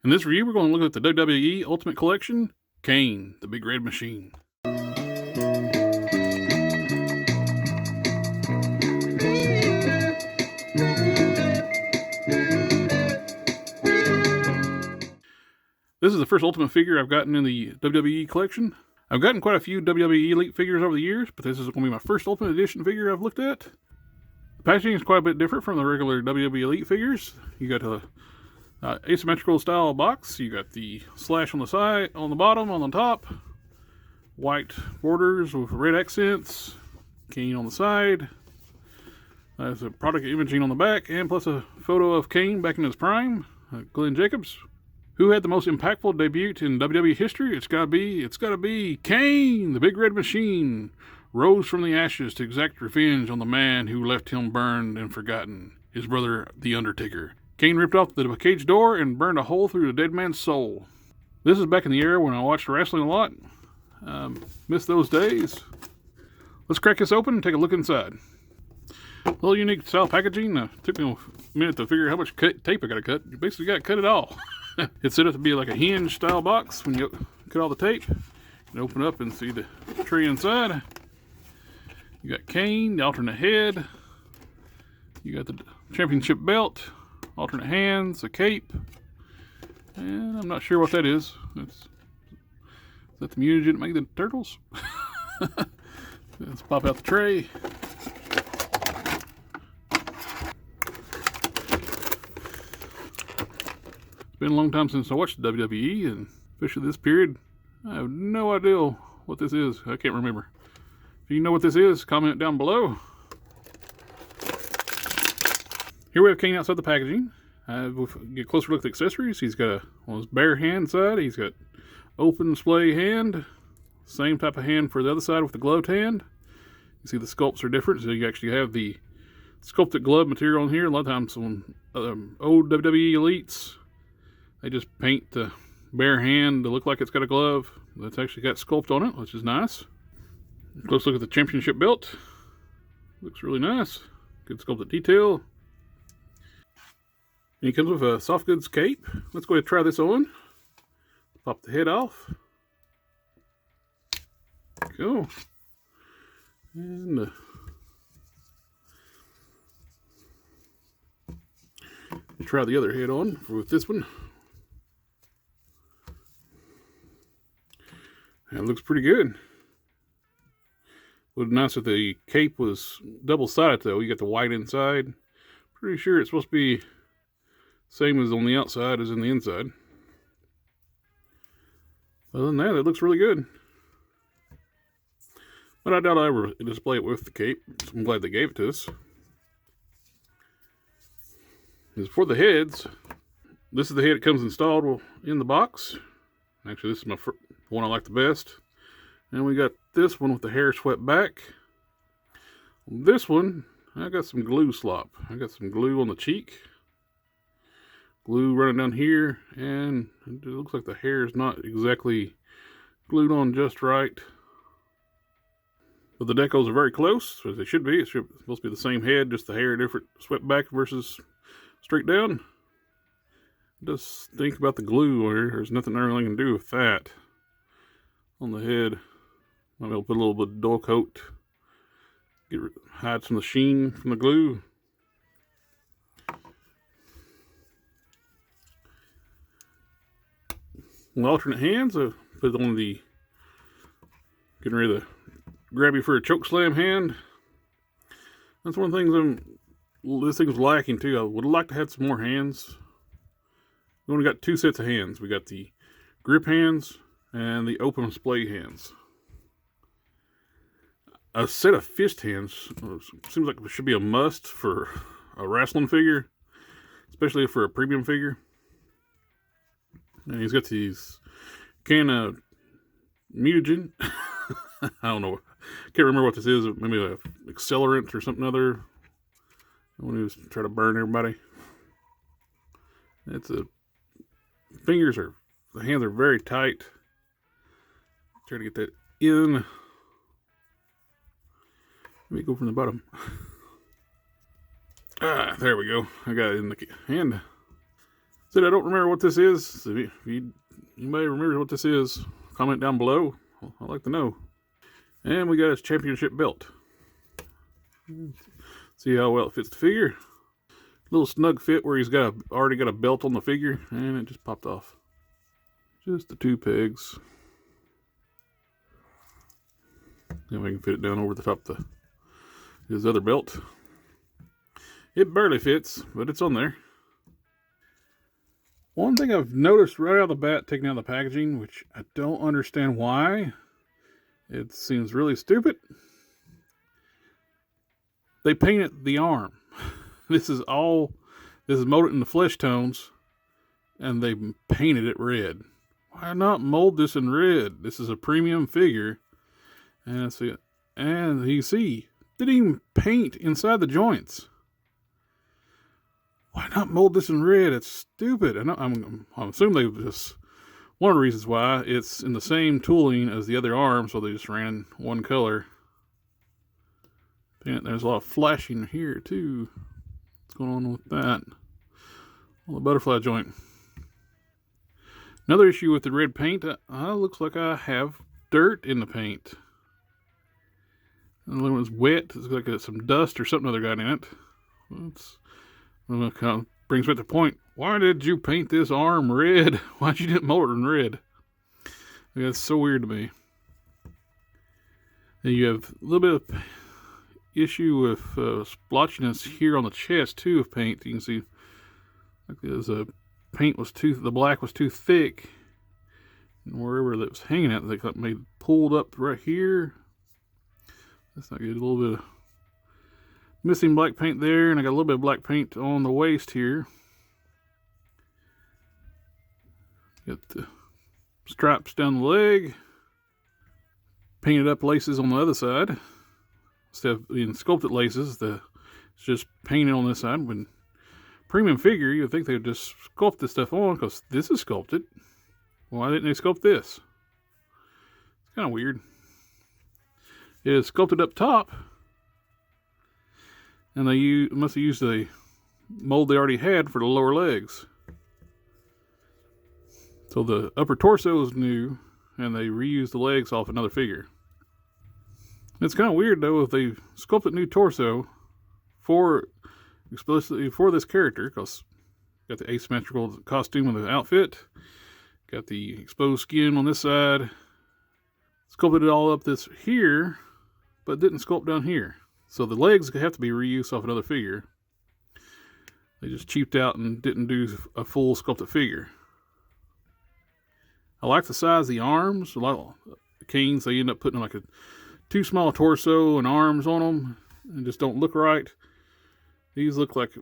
In this review, we're going to look at the WWE Ultimate Collection, Kane, the Big Red Machine. This is the first Ultimate figure I've gotten in the WWE collection. I've gotten quite a few WWE Elite figures over the years, but this is going to be my first Ultimate Edition figure I've looked at. The packaging is quite a bit different from the regular WWE Elite figures. You got a asymmetrical style box. You got the slash on the side, on the bottom, on the top. White borders with red accents. Kane on the side. There's a product imaging on the back, and plus a photo of Kane back in his prime. Glenn Jacobs. Who had the most impactful debut in WWE history? It's gotta be Kane, the Big Red Machine. Rose from the ashes to exact revenge on the man who left him burned and forgotten, his brother, the Undertaker. Kane ripped off the cage door and burned a hole through the dead man's soul. This is back in the era when I watched wrestling a lot. Missed those days. Let's crack this open and take a look inside. A little unique style packaging. Took me a minute to figure out how much tape I gotta cut. You basically gotta cut it all. It's set up to be like a hinge style box. When you cut all the tape, you can open up and see the tray inside. You got Kane, the alternate head. You got the championship belt, alternate hands, a cape, and I'm not sure what that is. Is that the mutagen that make the turtles? Let's pop out the tray. It's been a long time since I watched the WWE, and especially this period. I have no idea what this is. I can't remember. If you know what this is, comment down below. Here we have Kane outside the packaging. We'll get a closer look at the accessories. He's got on his bare hand side, he's got open display hand. Same type of hand for the other side with the gloved hand. You see the sculpts are different, so you actually have the sculpted glove material on here. A lot of times on old WWE Elites, they just paint the bare hand to look like it's got a glove. That's actually got sculpt on it, which is nice. Close look at the championship belt. Looks really nice. Good sculpted detail. And he comes with a soft goods cape. Let's go ahead and try this on. Pop the head off. Go. And try the other head on with this one. That looks pretty good. Would be nice if the cape was double-sided though. You got the white inside. Pretty sure it's supposed to be same as on the outside as in the inside. Other than that, it looks really good. But I doubt I'll ever display it with the cape. So I'm glad they gave it to us. As for the heads, this is the head that comes installed in the box. Actually, this is my one I like the best. And we got this one with the hair swept back. This one, I got some glue slop. I got some glue on the cheek. Glue running down here. And it looks like the hair is not exactly glued on just right. But the decals are very close, as they should be. It's supposed to be the same head, just the hair different, swept back versus straight down. Just think about the glue here. There's nothing I really can do with that on the head. Might be able to put a little bit of dull coat, hide some of the sheen from the glue. The alternate hands, I put on the getting ready to grab you for a choke slam hand. That's one of the things this thing's lacking too. I would like to have some more hands. We only got two sets of hands. We got the grip hands and the open display hands. A set of fist hands seems like it should be a must for a wrestling figure, especially for a premium figure. And he's got these can of mutagen. I don't know. Can't remember what this is. Maybe an accelerant or something other. I want to try to burn everybody. The hands are very tight. Try to get that in. Let me go from the bottom. There we go. I got it in the hand. Said I don't remember what this is. If anybody remembers what this is, comment down below. I'd like to know. And we got his championship belt. See how well it fits the figure. Little snug fit where he's already got a belt on the figure, and it just popped off. Just the 2 pegs. Then we can fit it down over the top of his other belt. It barely fits, but it's on there. One thing I've noticed right out of the bat, taking out the packaging, which I don't understand why, it seems really stupid. They painted the arm. This is molded in the flesh tones, and they painted it red. Why not mold this in red? This is a premium figure. And you see, didn't even paint inside the joints. Why not mold this in red? It's stupid. I'm assuming they just, one of the reasons why, it's in the same tooling as the other arm, so they just ran one color. And there's a lot of flashing here too. What's going on with that? Well, the butterfly joint. Another issue with the red paint, looks like I have dirt in the paint. And when it's wet, it's like some dust or something other got in it. It kind of brings me to the point. Why did you paint this arm red? Why'd you didn't mold it in red? That's so weird to me. And you have a little bit of issue with splotchiness here on the chest too of paint. You can see like the black was too thick, and wherever that was hanging at, they got made pulled up right here. That's not good. A little bit of missing black paint there, and I got a little bit of black paint on the waist here. Got the stripes down the leg. Painted up laces on the other side. Instead of being sculpted laces, it's just painted on this side. When premium figure, you'd think they would just sculpt this stuff on, because this is sculpted. Why didn't they sculpt this? It's kind of weird. It is sculpted up top, and they must have used the mold they already had for the lower legs. So the upper torso is new, and they reused the legs off another figure. It's kind of weird though if they sculpted new torso explicitly for this character, because got the asymmetrical costume and the outfit, got the exposed skin on this side, sculpted it all up this here, but didn't sculpt down here. So the legs have to be reused off another figure. They just cheaped out and didn't do a full sculpted figure. I like the size of the arms. A lot of the Kanes, they end up putting like a too small torso and arms on them and just don't look right. These look like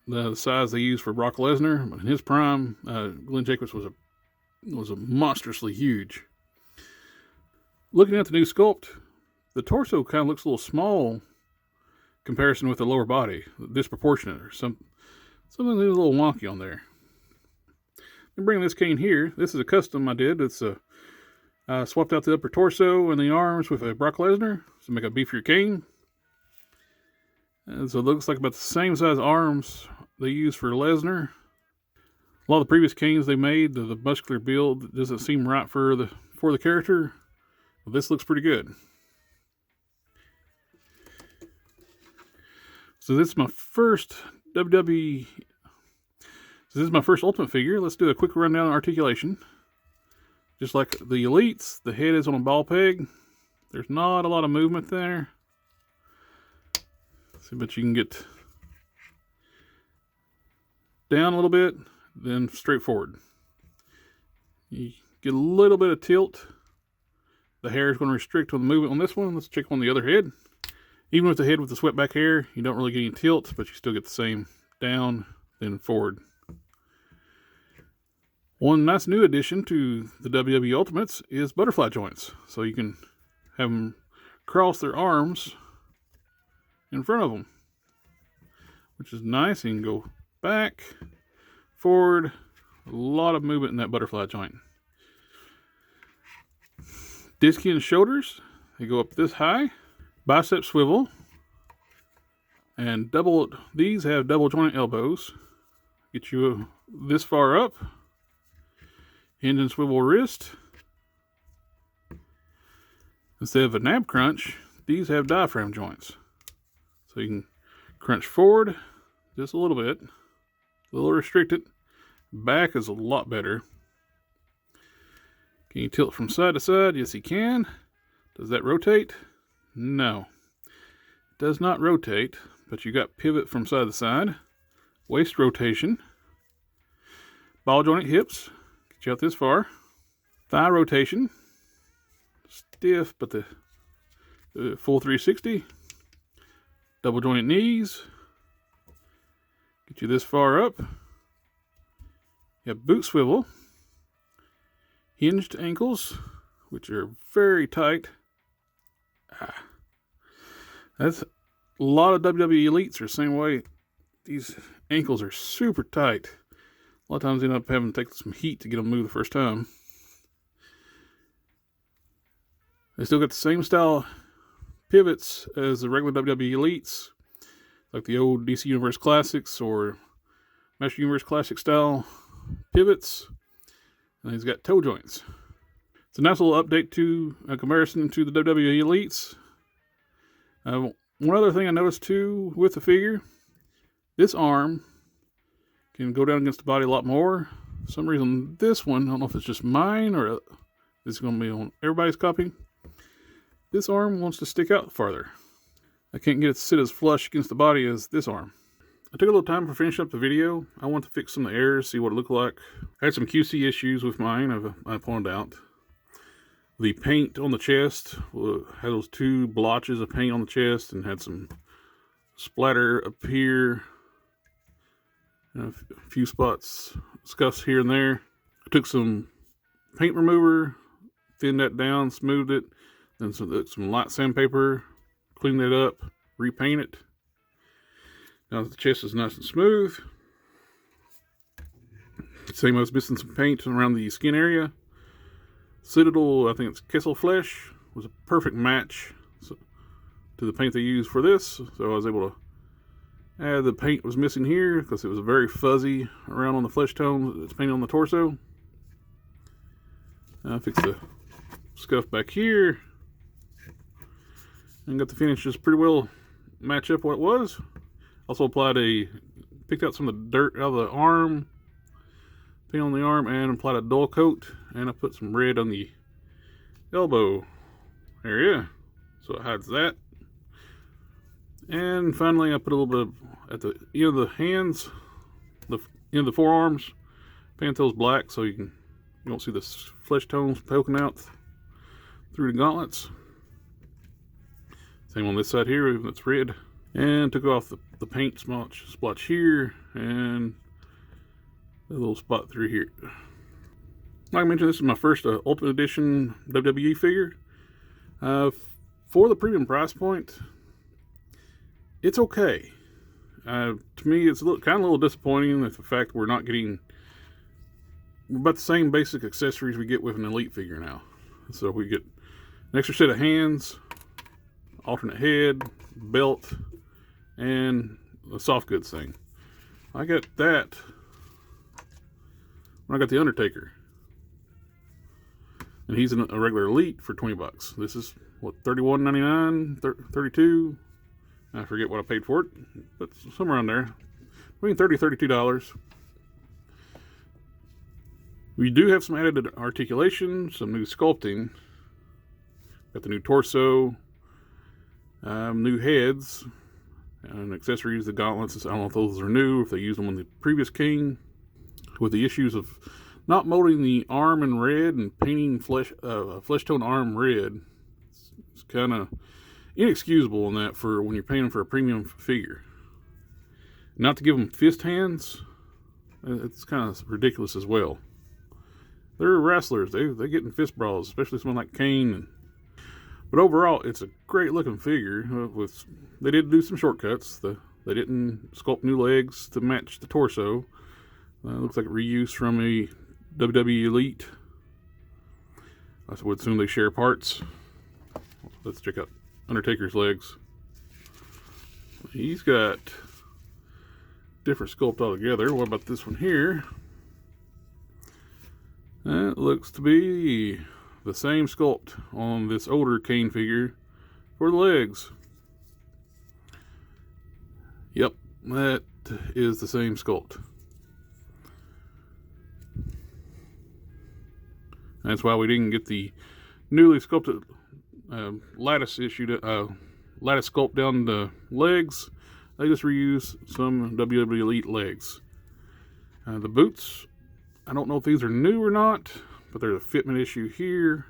the size they use for Brock Lesnar. In his prime, Glenn Jacobs was a monstrously huge. Looking at the new sculpt, the torso kind of looks a little small in comparison with the lower body, disproportionate or something a little wonky on there. I'm bringing this Kane here. This is a custom I did. It's swapped out the upper torso and the arms with a Brock Lesnar to make a beefier Kane. And so it looks like about the same size arms they use for Lesnar. A lot of the previous Kanes they made, the muscular build doesn't seem right for the character. But this looks pretty good. So this is my first WWE. So this is my first Ultimate figure. Let's do a quick rundown on articulation. Just like the Elites, the head is on a ball peg. There's not a lot of movement there. See, but you can get down a little bit, then straight forward. You get a little bit of tilt. The hair is going to restrict on the movement on this one. Let's check on the other head. Even with the head with the swept back hair, you don't really get any tilt, but you still get the same down, then forward. One nice new addition to the WWE Ultimates is butterfly joints. So you can have them cross their arms in front of them, which is nice. You can go back, forward, a lot of movement in that butterfly joint. Disky and shoulders, they go up this high. Bicep swivel, and these have double joint elbows. Get you this far up. Hinge and swivel wrist. Instead of a nab crunch, these have diaphragm joints. So you can crunch forward just a little bit. A little restricted. Back is a lot better. Can you tilt from side to side? Yes, you can. Does that rotate? No. It does not rotate, but you got pivot from side to side. Waist rotation. Ball joint hips. Get you out this far. Thigh rotation. Stiff, but the full 360. Double jointed knees. Get you this far up. You have boot swivel. Hinged ankles, which are very tight. That's a lot of WWE elites are the same way. These ankles are super tight. A lot of times they end up having to take some heat to get them moved the first time. They still got the same style pivots as the regular WWE elites, like the old DC Universe Classics or Master Universe Classic style pivots. And he's got toe joints. It's a nice little update to a comparison to the WWE elites. One other thing I noticed too with the figure, this arm can go down against the body a lot more. For some reason, this one, I don't know if it's just mine or it's going to be on everybody's copy. This arm wants to stick out farther. I can't get it to sit as flush against the body as this arm. I took a little time for finishing up the video. I want to fix some of the errors, see what it looked like. I had some QC issues with mine, I pointed out. The paint on the chest had those two blotches of paint on the chest and had some splatter up here. And a few spots, scuffs here and there. I took some paint remover, thinned that down, smoothed it, then some light sandpaper, cleaned that up, repaint it. Now that the chest is nice and smooth. Same, I was missing some paint around the skin area. Citadel, I think it's Kessel Flesh, was a perfect match to the paint they used for this. So I was able to add the paint was missing here because it was very fuzzy around on the flesh tone that's painted on the torso. I fixed the scuff back here. And got the finishes pretty well match up what it was. Also picked out some of the dirt out of the arm, paint on the arm, and applied a dull coat. And I put some red on the elbow area, so it hides that. And finally, I put a little bit at the end of the hands, the end of the forearms, paint those black so you don't see the flesh tones poking out through the gauntlets. Same on this side here, even though it's red. And took off the paint splotch here and a little spot through here. Like I mentioned, this is my first Ultimate Edition WWE figure. For the premium price point, it's okay. To me, it's kind of a little disappointing with the fact we're not getting about the same basic accessories we get with an Elite figure now. So we get an extra set of hands, alternate head, belt, and a soft goods thing. I got that when I got the Undertaker. And he's a regular Elite for $20. This is, what, $31.99, $32? I forget what I paid for it, but somewhere around there. Between $30 and $32. We do have some added articulation, some new sculpting. Got the new torso, new heads, and accessories, the gauntlets. I don't know if those are new, if they used them on the previous King. With the issues of not molding the arm in red and painting flesh tone arm red, it's kind of inexcusable in that for when you're paying for a premium figure. Not to give them fist hands, it's kind of ridiculous as well. They're wrestlers; they get in fist brawls, especially someone like Kane. But overall, it's a great looking figure. They did do some shortcuts. They didn't sculpt new legs to match the torso. Looks like a reuse from a WWE Elite. I would assume they share parts. Let's check out Undertaker's legs. He's got different sculpt altogether. What about this one here? That looks to be the same sculpt on this older Kane figure for the legs. Yep, that is the same sculpt. That's why we didn't get the newly sculpted lattice lattice sculpt down the legs. They just reuse some WWE Elite legs. The boots, I don't know if these are new or not, but there's a fitment issue here.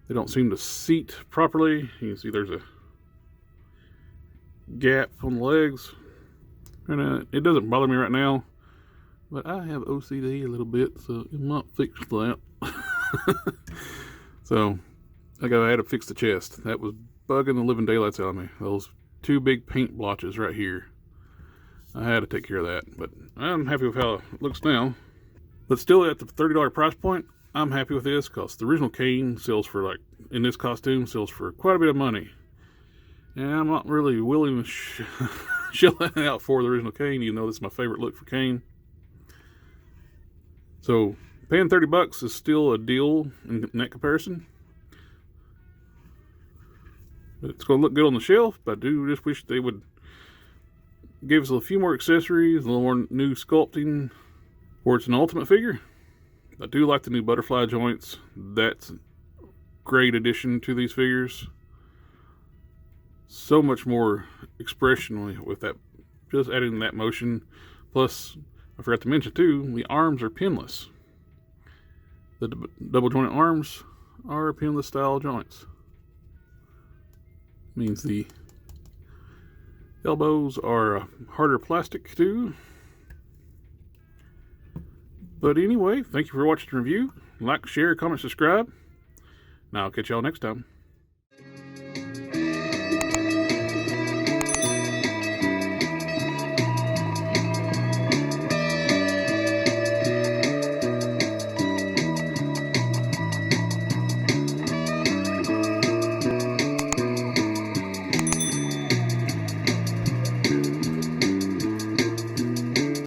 They don't seem to seat properly. You can see there's a gap on the legs. And it doesn't bother me right now, but I have OCD a little bit, so it might fix that. So I had to fix the chest. That was bugging the living daylights out of me. Those two big paint blotches right here. I had to take care of that, but I'm happy with how it looks now. But still, at the $30 price point, I'm happy with this because the original Kane sells for, like, in this costume, sells for quite a bit of money. And I'm not really willing to shell that out for the original Kane, even though this is my favorite look for Kane. So paying $30 is still a deal in that comparison. But it's going to look good on the shelf, but I do just wish they would give us a few more accessories, a little more new sculpting, or it's an ultimate figure. I do like the new butterfly joints. That's a great addition to these figures. So much more expression with that, just adding that motion. Plus, I forgot to mention too, the arms are pinless. The double jointed arms are pinless style joints. Means the elbows are harder plastic too. But anyway, thank you for watching the review. Like, share, comment, subscribe. And I'll catch y'all next time.